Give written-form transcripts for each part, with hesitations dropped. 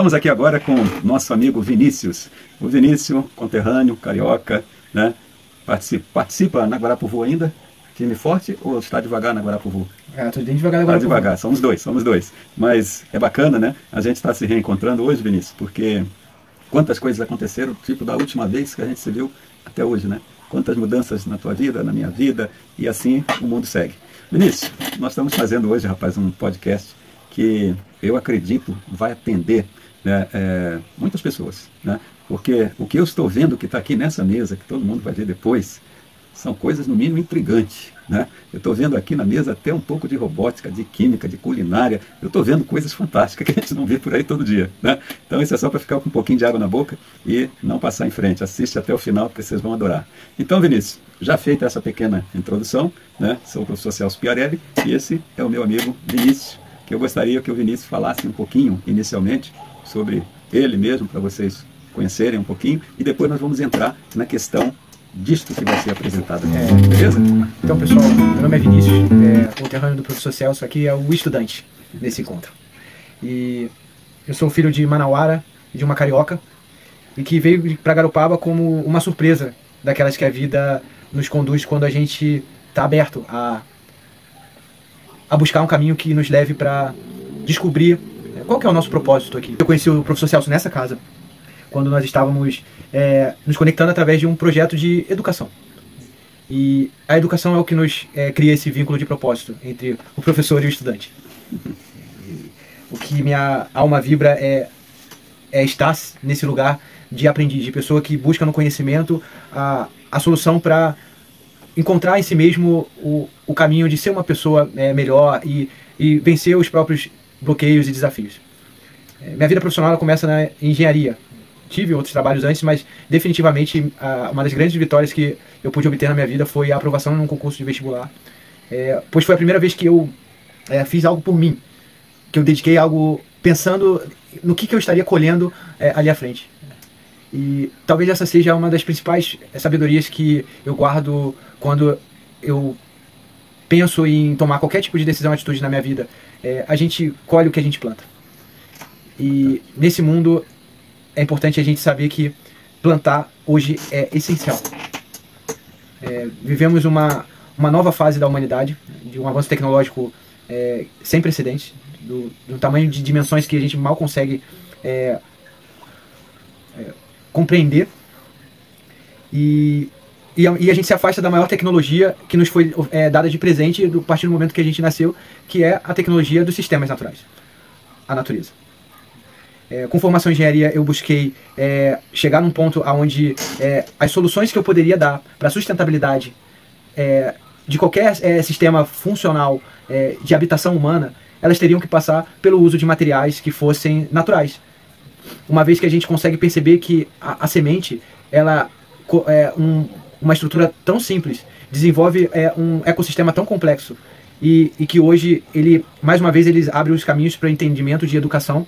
Estamos aqui agora com nosso amigo Vinícius. O Vinícius, conterrâneo, carioca, né? Participa na Guarapuvu ainda? Time forte ou está devagar na Guarapuvu? Estou bem devagar na Guarapuvu. Tá devagar, somos dois. Mas é bacana, né? A gente está se reencontrando hoje, Vinícius, porque quantas coisas aconteceram, tipo da última vez que a gente se viu até hoje, né? Quantas mudanças na tua vida, na minha vida, e assim o mundo segue. Vinícius, nós estamos fazendo hoje, rapaz, um podcast que eu acredito vai atender, né, muitas pessoas, né? Porque o que eu estou vendo que está aqui nessa mesa, que todo mundo vai ver depois, são coisas no mínimo intrigantes, né? Eu estou vendo aqui na mesa até um pouco de robótica, de química, de culinária. Eu estou vendo coisas fantásticas que a gente não vê por aí todo dia, né? Então isso é só para ficar com um pouquinho de água na boca e não passar em frente. Assiste até o final porque vocês vão adorar. Então, Vinícius, já feita essa pequena introdução, né? Sou o professor Celso Piarelli e esse é o meu amigo Vinícius, que eu gostaria que o Vinícius falasse um pouquinho, inicialmente, sobre ele mesmo, para vocês conhecerem um pouquinho, e depois nós vamos entrar na questão disto que vai ser apresentado aqui, beleza? Então, pessoal, meu nome é Vinícius, conterrâneo do professor Celso, aqui é o estudante desse encontro. E eu sou filho de Manauara, de uma carioca, e que veio para Garopaba como uma surpresa daquelas que a vida nos conduz quando a gente está aberto a buscar um caminho que nos leve para descobrir qual que é o nosso propósito aqui. Eu conheci o professor Celso nessa casa, quando nós estávamos nos conectando através de um projeto de educação. E a educação é o que nos cria esse vínculo de propósito entre o professor e o estudante. O que minha alma vibra é estar nesse lugar de aprendiz, de pessoa que busca no conhecimento a solução para encontrar em si mesmo o caminho de ser uma pessoa melhor e vencer os próprios bloqueios e desafios. Minha vida profissional ela começa na engenharia. Tive outros trabalhos antes, mas definitivamente uma das grandes vitórias que eu pude obter na minha vida foi a aprovação num concurso de vestibular, pois foi a primeira vez que eu fiz algo por mim, que eu dediquei algo pensando no que eu estaria colhendo ali à frente. E talvez essa seja uma das principais sabedorias que eu guardo quando eu penso em tomar qualquer tipo de decisão, atitude na minha vida. A gente colhe o que a gente planta. E nesse mundo é importante a gente saber que plantar hoje é essencial. Vivemos uma nova fase da humanidade, de um avanço tecnológico sem precedentes, do tamanho de dimensões que a gente mal consegue compreender. E a gente se afasta da maior tecnologia que nos foi dada de presente a partir do momento que a gente nasceu, que é a tecnologia dos sistemas naturais, a natureza. Com formação em engenharia eu busquei chegar num ponto onde as soluções que eu poderia dar para a sustentabilidade de qualquer sistema funcional de habitação humana, elas teriam que passar pelo uso de materiais que fossem naturais. Uma vez que a gente consegue perceber que a semente, ela uma estrutura tão simples, desenvolve um ecossistema tão complexo e que hoje, mais uma vez, ele abre os caminhos para o entendimento de educação,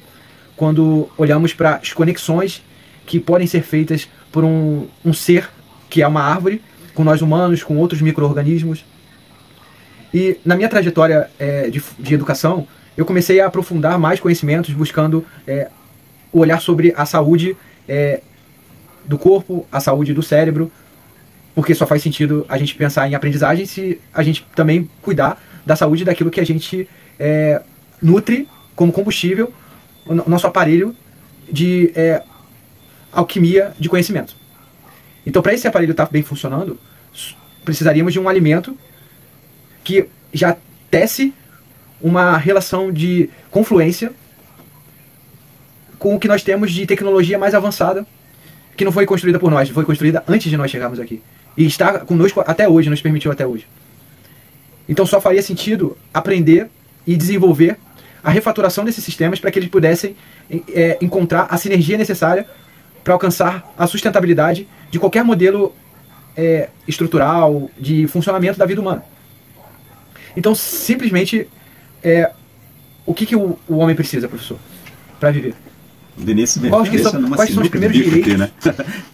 quando olhamos para as conexões que podem ser feitas por um ser que é uma árvore, com nós humanos, com outros micro-organismos. E na minha trajetória de educação, eu comecei a aprofundar mais conhecimentos, buscando o olhar sobre a saúde do corpo, a saúde do cérebro, porque só faz sentido a gente pensar em aprendizagem se a gente também cuidar da saúde daquilo que a gente nutre como combustível o nosso aparelho de alquimia de conhecimento. Então, para esse aparelho estar bem funcionando, precisaríamos de um alimento que já tece uma relação de confluência com o que nós temos de tecnologia mais avançada, que não foi construída por nós, foi construída antes de nós chegarmos aqui. E está conosco até hoje, nos permitiu até hoje. Então só faria sentido aprender e desenvolver a refaturação desses sistemas para que eles pudessem encontrar a sinergia necessária para alcançar a sustentabilidade de qualquer modelo estrutural de funcionamento da vida humana. Então, simplesmente, o que o homem precisa, professor, para viver? Vinícius, quais são os primeiros direitos? Né?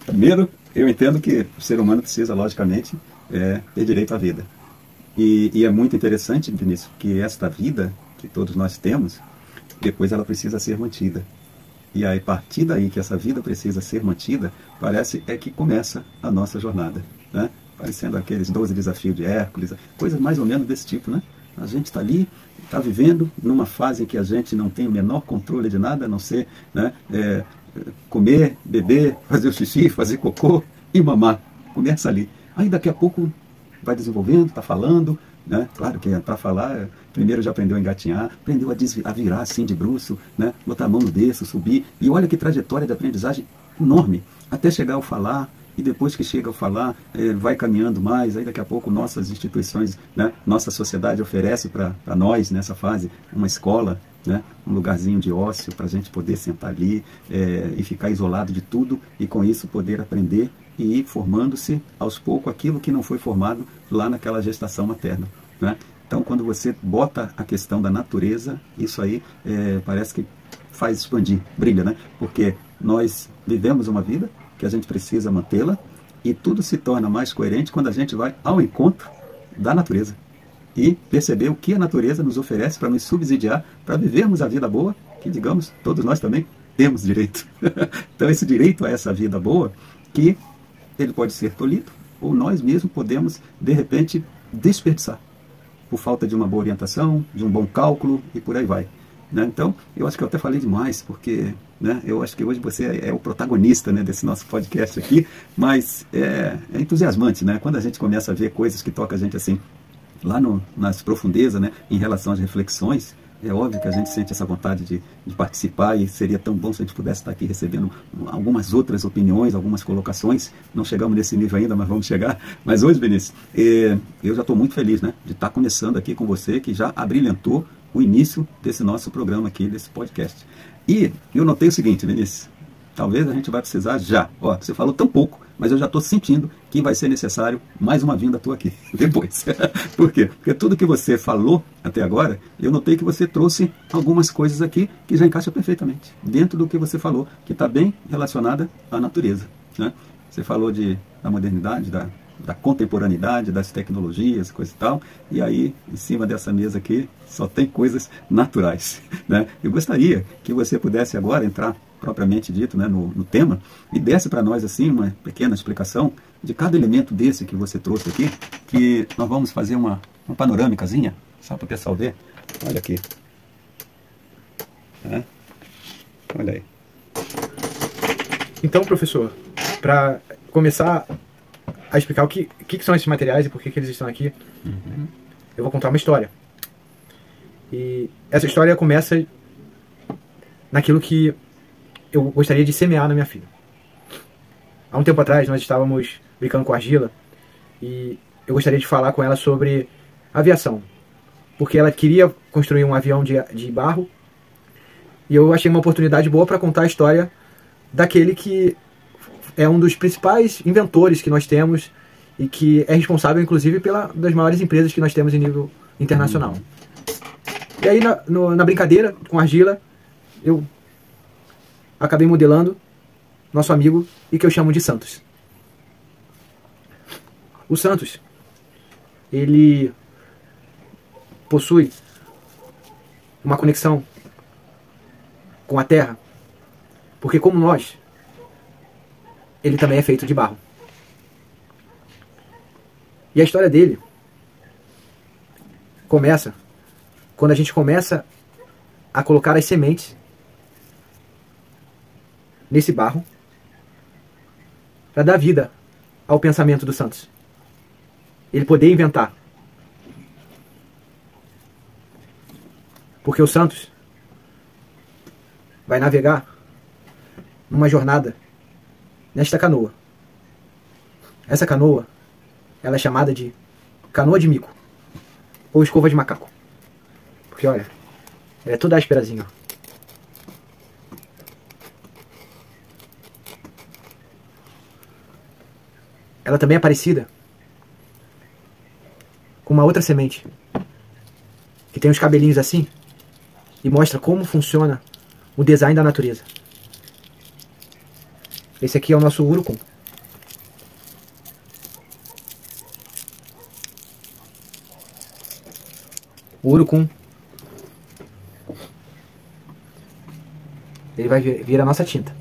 Primeiro, eu entendo que o ser humano precisa, logicamente, ter direito à vida. E é muito interessante, Vinícius, que esta vida que todos nós temos, depois ela precisa ser mantida. E aí, a partir daí que essa vida precisa ser mantida, parece é que começa a nossa jornada, né? Parecendo aqueles 12 desafios de Hércules, coisas mais ou menos desse tipo, né? A gente está ali, está vivendo numa fase em que a gente não tem o menor controle de nada, a não ser, né, comer, beber, fazer o xixi, fazer cocô e mamar. Começa ali. Aí daqui a pouco vai desenvolvendo, está falando, né? Claro que para falar, primeiro já aprendeu a engatinhar, aprendeu a virar assim de bruço, né? Botar a mão no berço, subir. E olha que trajetória de aprendizagem enorme, até chegar ao falar. E depois que chega ao falar, vai caminhando mais, aí daqui a pouco nossas instituições, né, nossa sociedade oferece para nós, nessa fase, uma escola, né, um lugarzinho de ócio para a gente poder sentar ali e ficar isolado de tudo, e com isso poder aprender e ir formando-se aos poucos aquilo que não foi formado lá naquela gestação materna, né? Então, quando você bota a questão da natureza, isso aí parece que faz expandir, brilha, né? Porque nós vivemos uma vida que a gente precisa mantê-la, e tudo se torna mais coerente quando a gente vai ao encontro da natureza e perceber o que a natureza nos oferece para nos subsidiar, para vivermos a vida boa, que, digamos, todos nós também temos direito. Então, esse direito a essa vida boa, que ele pode ser tolhido, ou nós mesmos podemos, de repente, desperdiçar, por falta de uma boa orientação, de um bom cálculo, e por aí vai, né? Então, eu acho que eu até falei demais, porque, né, eu acho que hoje você é o protagonista, né, desse nosso podcast aqui, mas é entusiasmante, né? Quando a gente começa a ver coisas que tocam a gente assim, lá nas profundezas, né, em relação às reflexões, é óbvio que a gente sente essa vontade de participar, e seria tão bom se a gente pudesse estar aqui recebendo algumas outras opiniões, algumas colocações. Não chegamos nesse nível ainda, mas vamos chegar. Mas hoje, Vinícius, eu já estou muito feliz, né, de estar começando aqui com você, que já abrilhantou o início desse nosso programa aqui, desse podcast. E eu notei o seguinte, Vinícius, talvez a gente vai precisar já. Ó, você falou tão pouco, mas eu já estou sentindo que vai ser necessário mais uma vinda tua aqui, depois. Por quê? Porque tudo que você falou até agora, eu notei que você trouxe algumas coisas aqui que já encaixam perfeitamente dentro do que você falou, que está bem relacionada à natureza, né? Você falou da modernidade, da contemporaneidade, das tecnologias, coisa e tal, e aí, em cima dessa mesa aqui, só tem coisas naturais, né? Eu gostaria que você pudesse agora entrar, propriamente dito, né, no tema, e desse para nós assim uma pequena explicação de cada elemento desse que você trouxe aqui, que nós vamos fazer uma panorâmicazinha, só para o pessoal ver. Olha aqui. Olha aí. Então, professor, para começar a explicar o que são esses materiais e por que eles estão aqui, eu vou contar uma história. E essa história começa naquilo que eu gostaria de semear na minha filha. Há um tempo atrás nós estávamos brincando com argila e eu gostaria de falar com ela sobre aviação, porque ela queria construir um avião de barro, e eu achei uma oportunidade boa para contar a história daquele que é um dos principais inventores que nós temos e que é responsável, inclusive, das maiores empresas que nós temos em nível internacional. E aí, na brincadeira com argila, eu acabei modelando nosso amigo, e que eu chamo de Santos. O Santos, ele possui uma conexão com a Terra, porque, como nós, ele também é feito de barro. E a história dele começa quando a gente começa a colocar as sementes nesse barro para dar vida ao pensamento do Santos. Ele poder inventar. Porque o Santos vai navegar numa jornada nesta canoa. Essa canoa, ela é chamada de canoa de mico, ou escova de macaco. Porque, olha, ela é toda ásperazinha, ó. Ela também é parecida com uma outra semente, que tem os cabelinhos assim, e mostra como funciona o design da natureza. Esse aqui é o nosso urucum. O urucum Ele vai vir a nossa tinta.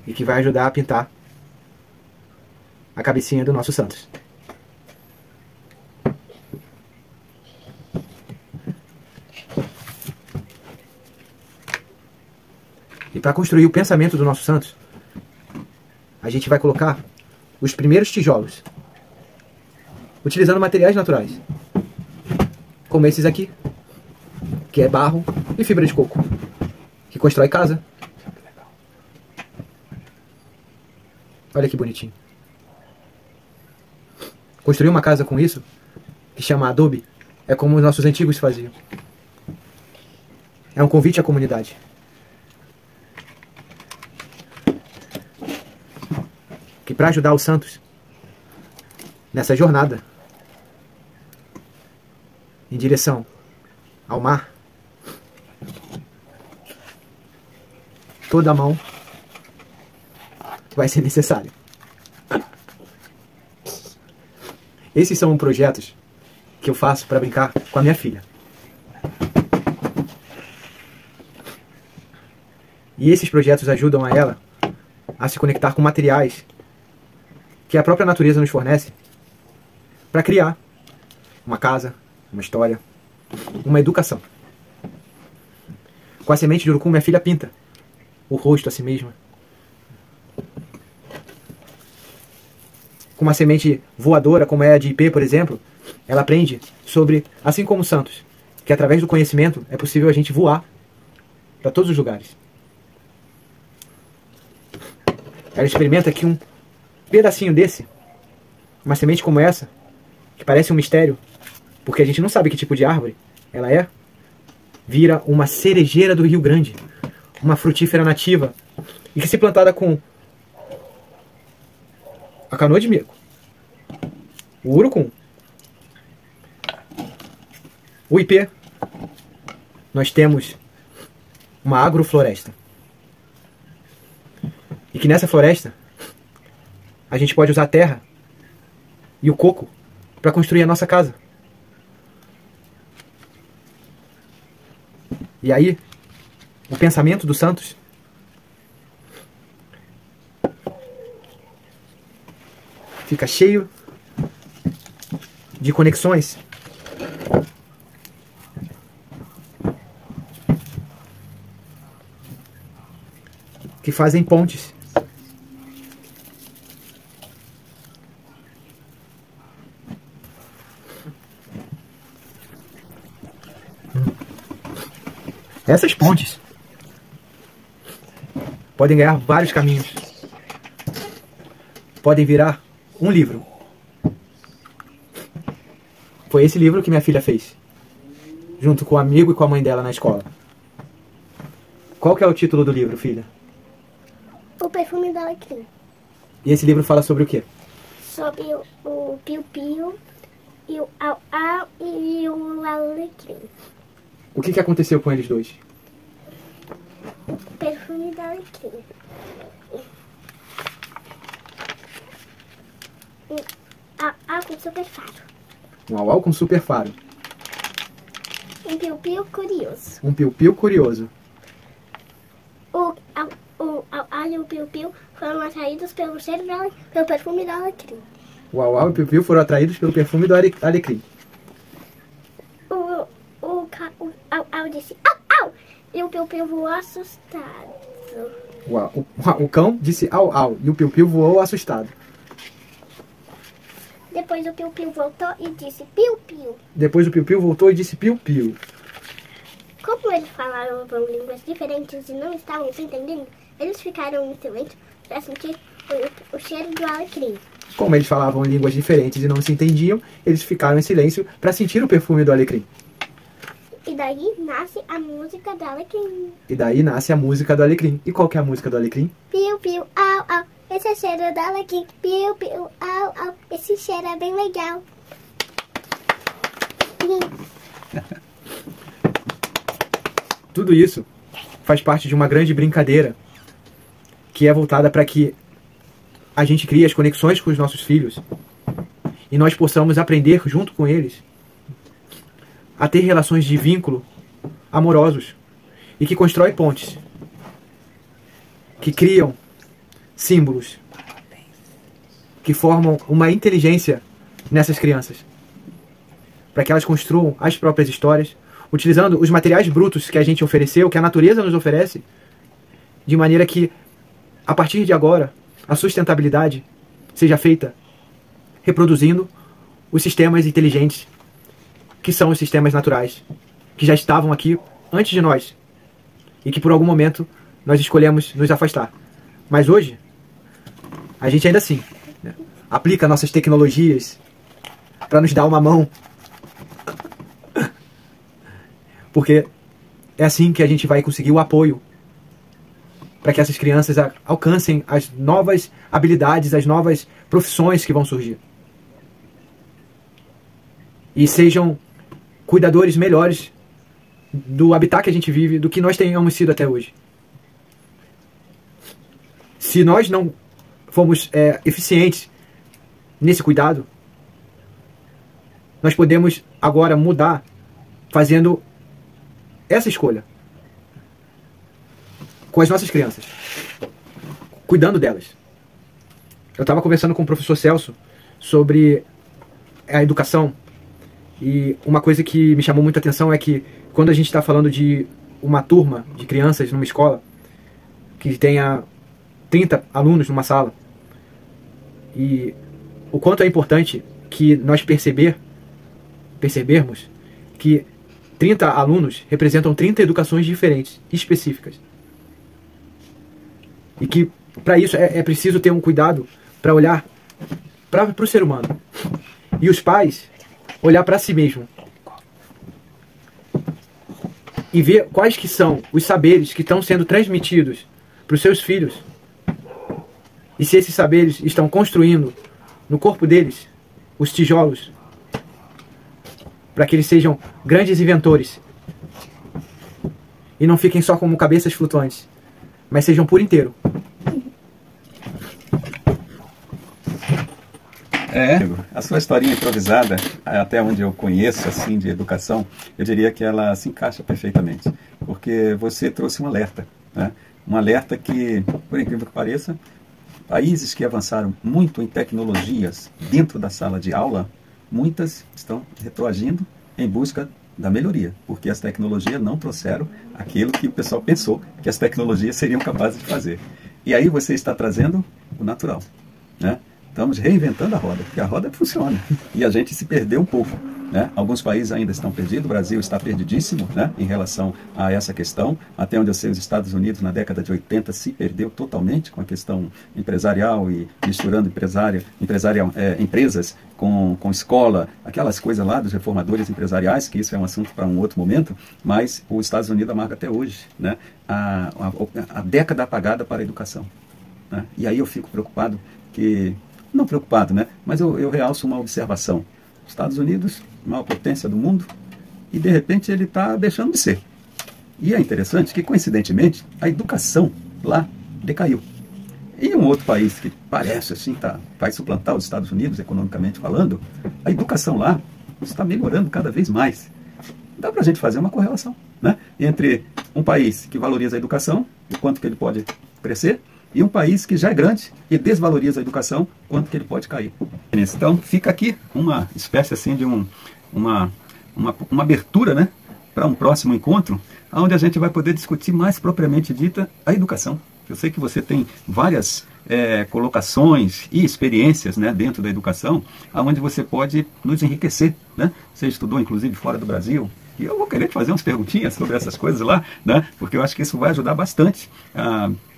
E que vai ajudar a pintar a cabecinha do nosso Santos. E para construir o pensamento do nosso Santos, a gente vai colocar os primeiros tijolos, utilizando materiais naturais, como esses aqui, que é barro e fibra de coco, que constrói casa. Olha que bonitinho. Construir uma casa com isso, que chama adobe, é como os nossos antigos faziam. É um convite à comunidade. Que para ajudar os santos nessa jornada em direção ao mar, toda a mão vai ser necessária. Esses são projetos que eu faço para brincar com a minha filha. E esses projetos ajudam a ela a se conectar com materiais que a própria natureza nos fornece para criar uma casa, uma história, uma educação. Com a semente de urucum, minha filha pinta o rosto a si mesma. Com uma semente voadora, como é a de ipê, por exemplo, ela aprende sobre, assim como os santos, que através do conhecimento é possível a gente voar para todos os lugares. Ela experimenta que um pedacinho desse, uma semente como essa, que parece um mistério, porque a gente não sabe que tipo de árvore ela é, vira uma cerejeira do Rio Grande, uma frutífera nativa, e que se plantada com a canoa de mico, o urucum, o ipê, nós temos uma agrofloresta. E que nessa floresta a gente pode usar a terra e o coco para construir a nossa casa. E aí, o pensamento dos santos fica cheio de conexões que fazem pontes. Essas pontes podem ganhar vários caminhos. Podem virar um livro. Foi esse livro que minha filha fez, junto com o amigo e com a mãe dela na escola. Qual que é o título do livro, filha? O Perfume do Alecrim. E esse livro fala sobre o quê? Sobre o piu-piu e o au-au e o alecrim. O que aconteceu com eles dois? O Perfume do Alecrim. Au-au com super faro. Um au-au com super faro. Um piu-piu curioso. Um piu-piu curioso. O au-au e o piu-piu foram atraídos pelo cheiro pelo perfume do alecrim. O au-au e o piu-piu foram atraídos pelo perfume do alecrim. O au-au disse au-au e o piu-piu voou assustado. O cão disse au-au e o piu-piu voou assustado. Depois o piu-piu voltou e disse piu-piu. Depois o piu-piu voltou e disse piu-piu. Como eles falavam línguas diferentes e não estavam se entendendo, eles ficaram em silêncio para sentir o cheiro do alecrim. Como eles falavam línguas diferentes e não se entendiam, eles ficaram em silêncio para sentir o perfume do alecrim. E daí nasce a música do alecrim. E daí nasce a música do alecrim. E qual que é a música do alecrim? Piu, piu, au, au. Esse é o cheiro do alecrim. Piu, piu, au, au. Esse cheiro é bem legal. Tudo isso faz parte de uma grande brincadeira que é voltada para que a gente crie as conexões com os nossos filhos e nós possamos aprender junto com eles a ter relações de vínculo amorosos e que constroem pontes, que criam símbolos, que formam uma inteligência nessas crianças, para que elas construam as próprias histórias, utilizando os materiais brutos que a gente ofereceu, que a natureza nos oferece, de maneira que, a partir de agora, a sustentabilidade seja feita reproduzindo os sistemas inteligentes, que são os sistemas naturais, que já estavam aqui antes de nós, e que por algum momento nós escolhemos nos afastar. Mas hoje, a gente ainda assim, né, aplica nossas tecnologias para nos dar uma mão, porque é assim que a gente vai conseguir o apoio para que essas crianças alcancem as novas habilidades, as novas profissões que vão surgir. E sejam cuidadores melhores do habitat que a gente vive, do que nós tenhamos sido até hoje. Se nós não formos eficientes nesse cuidado, nós podemos agora mudar fazendo essa escolha com as nossas crianças, cuidando delas. Eu estava conversando com o professor Celso sobre a educação, e uma coisa que me chamou muita atenção é que quando a gente está falando de uma turma de crianças numa escola que tenha 30 alunos numa sala, e o quanto é importante que nós percebermos que 30 alunos representam 30 educações diferentes, específicas. E que para isso é preciso ter um cuidado para olhar para o ser humano. E os pais olhar para si mesmo. E ver quais que são os saberes que estão sendo transmitidos para os seus filhos. E se esses saberes estão construindo no corpo deles os tijolos para que eles sejam grandes inventores e não fiquem só como cabeças flutuantes, mas sejam por inteiro. A sua historinha improvisada, até onde eu conheço assim de educação, eu diria que ela se encaixa perfeitamente, porque você trouxe um alerta, né? Um alerta que, por incrível que pareça, países que avançaram muito em tecnologias dentro da sala de aula, muitas estão retroagindo em busca da melhoria, porque as tecnologias não trouxeram aquilo que o pessoal pensou que as tecnologias seriam capazes de fazer. E aí você está trazendo o natural, né? Estamos reinventando a roda, porque a roda funciona. E a gente se perdeu um pouco, né? Alguns países ainda estão perdidos, o Brasil está perdidíssimo, né, em relação a essa questão. Até onde eu sei, os Estados Unidos, na década de 80, se perdeu totalmente com a questão empresarial e misturando empresas com escola, aquelas coisas lá dos reformadores empresariais, que isso é um assunto para um outro momento, mas os Estados Unidos amarga até hoje, né, a década apagada para a educação, né? E aí eu fico preocupado que... Não preocupado, né? Mas eu realço uma observação. Os Estados Unidos, maior potência do mundo, e de repente ele está deixando de ser. E é interessante que, coincidentemente, a educação lá decaiu. E um outro país que parece assim, vai suplantar os Estados Unidos, economicamente falando, a educação lá está melhorando cada vez mais. Dá para a gente fazer uma correlação, né, entre um país que valoriza a educação, o quanto que ele pode crescer, e um país que já é grande e desvaloriza a educação, quanto que ele pode cair. Então fica aqui uma espécie assim de uma abertura, né, para um próximo encontro, onde a gente vai poder discutir mais propriamente dita a educação. Eu sei que você tem várias colocações e experiências, né, dentro da educação, onde você pode nos enriquecer, né? Você estudou inclusive fora do Brasil, e eu vou querer te fazer umas perguntinhas sobre essas coisas lá, né? Porque eu acho que isso vai ajudar bastante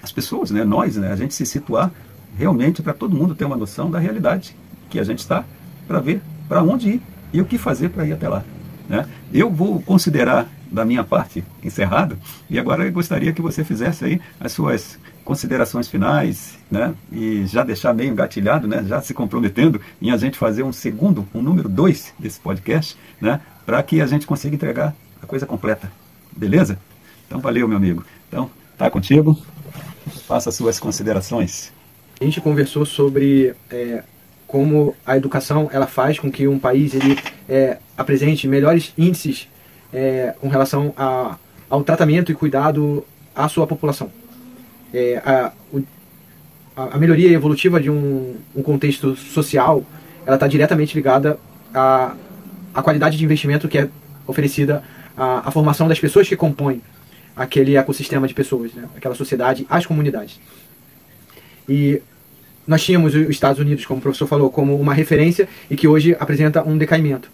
as pessoas, né? Nós, né? A gente se situar realmente para todo mundo ter uma noção da realidade que a gente está, para ver para onde ir e o que fazer para ir até lá, né? Eu vou considerar da minha parte encerrado, e agora eu gostaria que você fizesse aí as suas considerações finais, né? E já deixar meio engatilhado, né? Já se comprometendo em a gente fazer um número 2 desse podcast, né? Para que a gente consiga entregar a coisa completa. Beleza? Então valeu, meu amigo. Então, tá contigo. Faça as suas considerações. A gente conversou sobre como a educação ela faz com que um país ele apresente melhores índices com relação ao tratamento e cuidado à sua população. A melhoria evolutiva de um contexto social, ela está diretamente ligada à qualidade de investimento que é oferecida à formação das pessoas que compõem aquele ecossistema de pessoas, né? Aquela sociedade, as comunidades. E nós tínhamos os Estados Unidos, como o professor falou, como uma referência e que hoje apresenta um decaimento.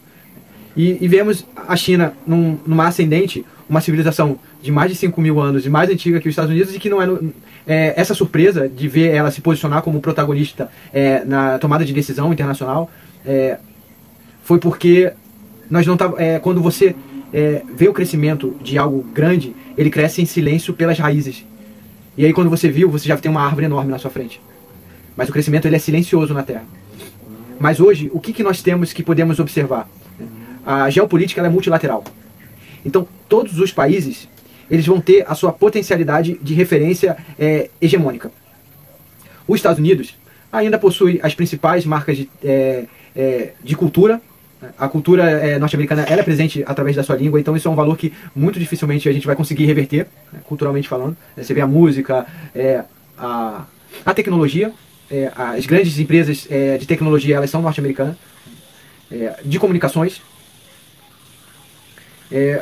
E vemos a China numa ascendente, uma civilização de mais de 5.000 anos e mais antiga que os Estados Unidos, e que não essa surpresa de ver ela se posicionar como protagonista na tomada de decisão internacional foi porque nós não quando você vê o crescimento de algo grande, ele cresce em silêncio pelas raízes. E aí quando você viu, você já tem uma árvore enorme na sua frente. Mas o crescimento ele é silencioso na Terra. Mas hoje, o que nós temos que podemos observar? A geopolítica ela é multilateral. Então, todos os países eles vão ter a sua potencialidade de referência hegemônica. Os Estados Unidos ainda possui as principais marcas de cultura. A cultura norte-americana ela é presente através da sua língua, então isso é um valor que muito dificilmente a gente vai conseguir reverter, culturalmente falando. Você vê a música, a tecnologia, as grandes empresas de tecnologia elas são norte-americanas, de comunicações.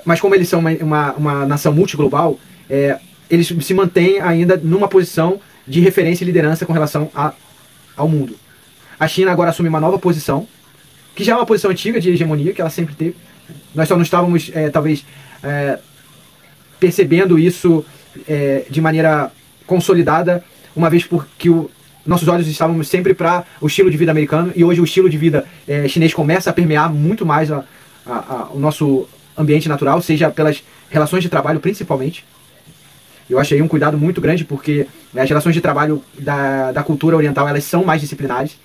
Mas como eles são uma nação multiglobal, eles se mantêm ainda numa posição de referência e liderança com relação ao mundo. A China agora assume uma nova posição, que já é uma posição antiga de hegemonia, que ela sempre teve. Nós só não estávamos, talvez, percebendo isso de maneira consolidada, uma vez porque nossos olhos estavam sempre para o estilo de vida americano, e hoje o estilo de vida chinês começa a permear muito mais o nosso ambiente natural, seja pelas relações de trabalho principalmente. Eu achei um cuidado muito grande, porque as relações de trabalho da cultura oriental elas são mais disciplinares.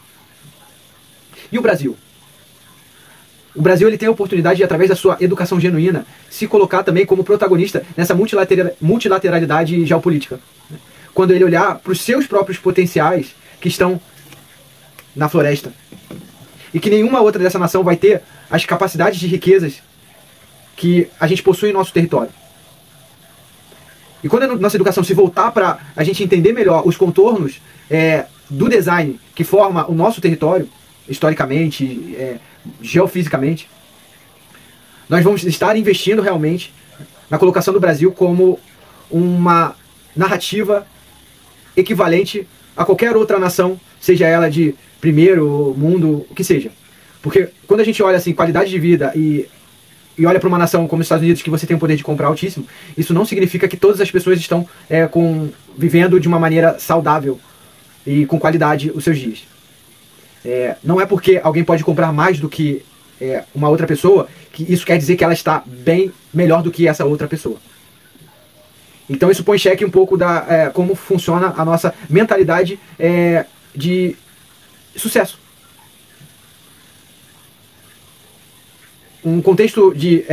E o Brasil? O Brasil ele tem a oportunidade de, através da sua educação genuína, se colocar também como protagonista nessa multilateralidade geopolítica. Quando ele olhar para os seus próprios potenciais que estão na floresta. E que nenhuma outra dessa nação vai ter as capacidades de riquezas que a gente possui em nosso território. E quando a nossa educação se voltar para a gente entender melhor os contornos do design que forma o nosso território, historicamente, geofisicamente, nós vamos estar investindo realmente na colocação do Brasil como uma narrativa equivalente a qualquer outra nação, seja ela de primeiro mundo, o que seja. Porque quando a gente olha assim, qualidade de vida e olha para uma nação como os Estados Unidos, que você tem o poder de comprar altíssimo, isso não significa que todas as pessoas estão vivendo de uma maneira saudável e com qualidade os seus dias. Não é porque alguém pode comprar mais do que uma outra pessoa que isso quer dizer que ela está bem melhor do que essa outra pessoa. Então isso põe em xeque um pouco como funciona a nossa mentalidade de sucesso. Um contexto de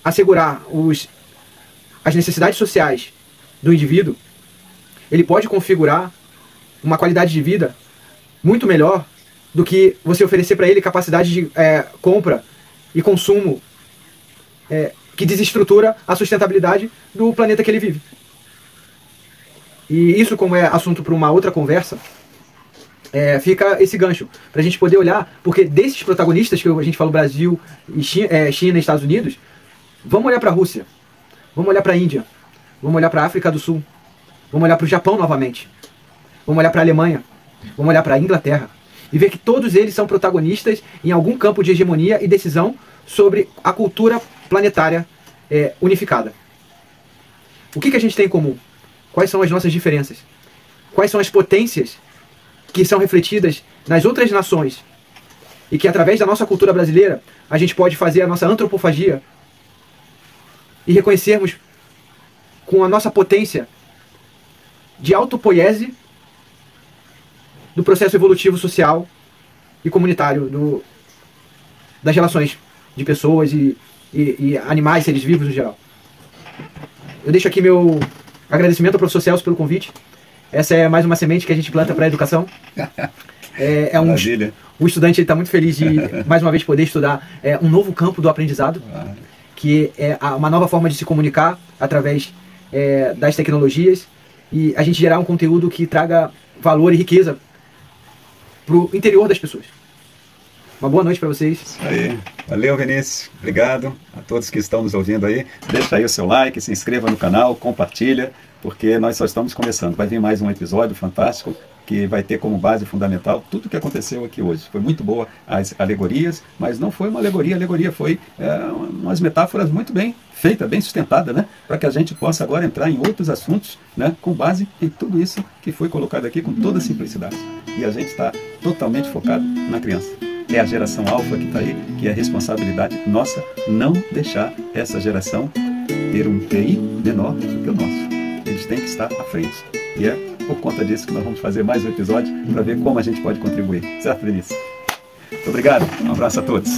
assegurar as necessidades sociais do indivíduo, ele pode configurar uma qualidade de vida muito melhor do que você oferecer para ele capacidade de compra e consumo que desestrutura a sustentabilidade do planeta que ele vive. E isso, como é assunto para uma outra conversa, fica esse gancho para a gente poder olhar, porque desses protagonistas que a gente falou, Brasil, e China e Estados Unidos, vamos olhar para a Rússia, vamos olhar para a Índia, vamos olhar para a África do Sul, vamos olhar para o Japão novamente, vamos olhar para a Alemanha, vamos olhar para a Inglaterra, e ver que todos eles são protagonistas em algum campo de hegemonia e decisão sobre a cultura planetária unificada. O que a gente tem em comum? Quais são as nossas diferenças? Quais são as potências que são refletidas nas outras nações e que, através da nossa cultura brasileira, a gente pode fazer a nossa antropofagia e reconhecermos com a nossa potência de autopoiese do processo evolutivo social e comunitário das relações de pessoas e animais, seres vivos no geral. Eu deixo aqui meu agradecimento ao professor Celso pelo convite. Essa é mais uma semente que a gente planta para a educação. O estudante está muito feliz de, mais uma vez, poder estudar um novo campo do aprendizado, que é uma nova forma de se comunicar através das tecnologias, e a gente gerar um conteúdo que traga valor e riqueza para o interior das pessoas. Uma boa noite para vocês. Isso aí. Valeu, Vinícius. Obrigado a todos que estão nos ouvindo aí. Deixa aí o seu like, se inscreva no canal, compartilha, porque nós só estamos começando. Vai vir mais um episódio fantástico que vai ter como base fundamental tudo o que aconteceu aqui hoje. Foi muito boa as alegorias, mas não foi uma alegoria. A alegoria foi umas metáforas muito bem feitas, bem sustentadas, né? Para que a gente possa agora entrar em outros assuntos, né? Com base em tudo isso que foi colocado aqui com toda simplicidade. E a gente está totalmente focado na criança. É a geração alfa que está aí, que é responsabilidade nossa não deixar essa geração ter um TI menor que o nosso. Eles têm que estar à frente. E é por conta disso que nós vamos fazer mais um episódio para ver como a gente pode contribuir. Certo, Vinícius? Muito obrigado. Um abraço a todos.